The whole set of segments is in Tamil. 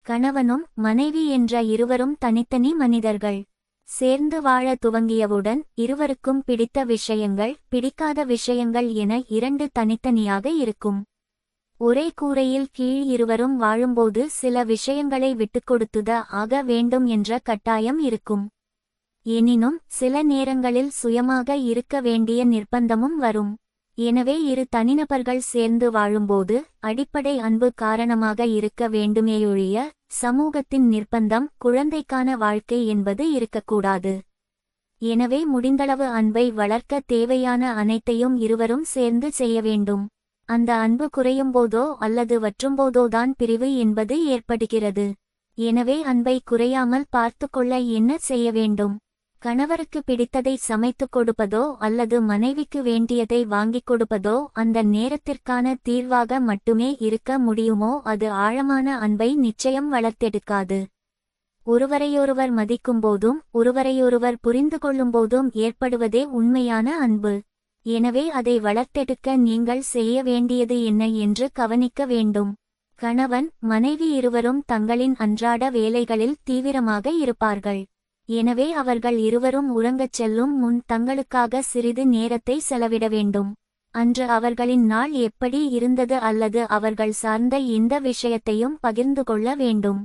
கணவனும் மனைவி என்ற இருவரும் தனித்தனி மனிதர்கள். சேர்ந்து வாழ துவங்கியவுடன் இருவருக்கும் பிடித்த விஷயங்கள், பிடிக்காத விஷயங்கள் என இரண்டு தனித்தனியாக இருக்கும். ஒரே கூரையில் கீழ் இருவரும் வாழும்போது சில விஷயங்களை விட்டுக்கொடுத்துத ஆக வேண்டும் என்ற கட்டாயம் இருக்கும். எனினும் சில நேரங்களில் சுயமாக இருக்க வேண்டிய நிர்பந்தமும் வரும். எனவே இரு தனிநபர்கள் சேர்ந்து வாழும்போது அடிப்படை அன்பு காரணமாக இருக்க வேண்டுமேயொழிய சமூகத்தின் நிர்பந்தம், குழந்தைக்கான வாழ்க்கை என்பது இருக்கக்கூடாது. எனவே முடிந்தளவு அன்பை வளர்க்க தேவையான அனைத்தையும் இருவரும் சேர்ந்து செய்ய வேண்டும். அந்த அன்பு குறையும்போதோ அல்லது வற்றும்போதோதான் பிரிவு என்பது ஏற்படுகிறது. எனவே அன்பை குறையாமல் பார்த்துக்கொள்ள என்ன செய்ய வேண்டும்? கணவருக்கு பிடித்ததை சமைத்துக் கொடுப்பதோ அல்லது மனைவிக்கு வேண்டியதை வாங்கிக் கொடுப்பதோ அந்த நேரத்திற்கான தீர்வாக மட்டுமே இருக்க முடியுமோ அது ஆழமான அன்பை நிச்சயம் வளர்த்தெடுக்காது. ஒருவரையொருவர் மதிக்கும்போதும் ஒருவரையொருவர் புரிந்து கொள்ளும்போதும் ஏற்படுவதே உண்மையான அன்பு. எனவே அதை வளர்த்தெடுக்க நீங்கள் செய்ய வேண்டியது என்ன என்று கவனிக்க வேண்டும். கணவன் மனைவி இருவரும் தங்களின் அன்றாட வேலைகளில் தீவிரமாக இருப்பார்கள். எனவே அவர்கள் இருவரும் உறங்கச் செல்லும் முன் தங்களுக்காக சிறிது நேரத்தை செலவிட வேண்டும். அன்று அவர்களின் நாள் எப்படி இருந்தது அல்லது அவர்கள் சார்ந்த எந்த விஷயத்தையும் பகிர்ந்து கொள்ள வேண்டும்.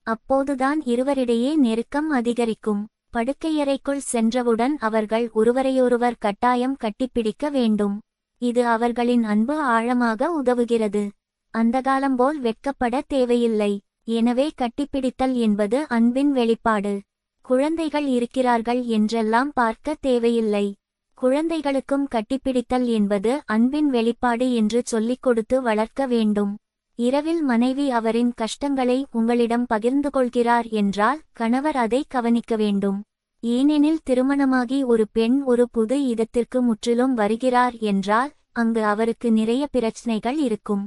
அப்போதுதான் இருவரிடையே நெருக்கம் அதிகரிக்கும். படுக்கையறைக்குள் சென்றவுடன் அவர்கள் ஒருவரையொருவர் கட்டாயம் கட்டிப்பிடிக்க வேண்டும். இது அவர்களின் அன்பு ஆழமாக உதவுகிறது. அந்த காலம்போல் வெட்கப்பட தேவையில்லை. எனவே கட்டிப்பிடித்தல் என்பது அன்பின் வெளிப்பாடு. குழந்தைகள் இருக்கிறார்கள் என்றெல்லாம் பார்க்க தேவையில்லை. குழந்தைகளுக்கும் கட்டிப்பிடித்தல் என்பது அன்பின் வெளிப்பாடு என்று சொல்லிக் கொடுத்து வளர்க்க வேண்டும். இரவில் மனைவி அவரின் கஷ்டங்களை உங்களிடம் பகிர்ந்து கொள்கிறார் என்றால் கணவர் அதை கவனிக்க வேண்டும். ஏனெனில் திருமணமாகி ஒரு பெண் ஒரு புது இடத்திற்கு முற்றிலும் வருகிறார் என்றால் அங்கு அவருக்கு நிறைய பிரச்சனைகள் இருக்கும்.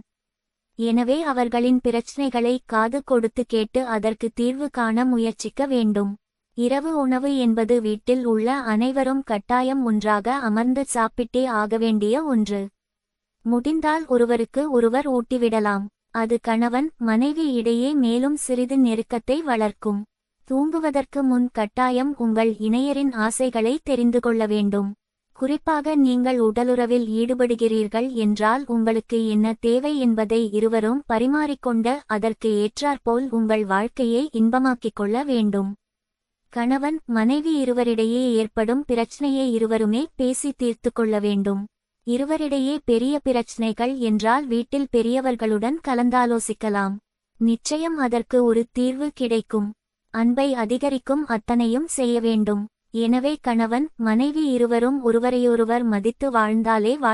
எனவே அவர்களின் பிரச்சனைகளை காது கொடுத்து கேட்டு அதற்கு தீர்வு காண முயற்சிக்க வேண்டும். இரவு உணவு என்பது வீட்டில் உள்ள அனைவரும் கட்டாயம் ஒன்றாக அமர்ந்து சாப்பிட்டே ஆகவேண்டிய ஒன்று. முடிந்தால் ஒருவருக்கு ஒருவர் ஊட்டிவிடலாம். அது கணவன் மனைவி இடையே மேலும் சிறிது நெருக்கத்தை வளர்க்கும். தூங்குவதற்கு முன் கட்டாயம் உங்கள் இணையரின் ஆசைகளை தெரிந்து கொள்ள வேண்டும். குறிப்பாக நீங்கள் உடலுறவில் ஈடுபடுகிறீர்கள் என்றால் உங்களுக்கு என்ன தேவை என்பதை இருவரும் பரிமாறிக்கொண்டு அதற்கு ஏற்றாற்போல் உங்கள் வாழ்க்கையை இன்பமாக்கிக் கொள்ள வேண்டும். கணவன் மனைவி இருவரிடையே ஏற்படும் பிரச்சனையை இருவருமே பேசி தீர்த்து கொள்ள வேண்டும். இருவரிடையே பெரிய பிரச்சனைகள் என்றால் வீட்டில் பெரியவர்களுடன் கலந்தாலோசிக்கலாம். நிச்சயம் அதற்கு ஒரு தீர்வு கிடைக்கும். அன்பை அதிகரிக்கும் அத்தனையும் செய்ய வேண்டும். எனவே கணவன் மனைவி இருவரும் ஒருவரையொருவர் மதித்து வாழ்ந்தாலே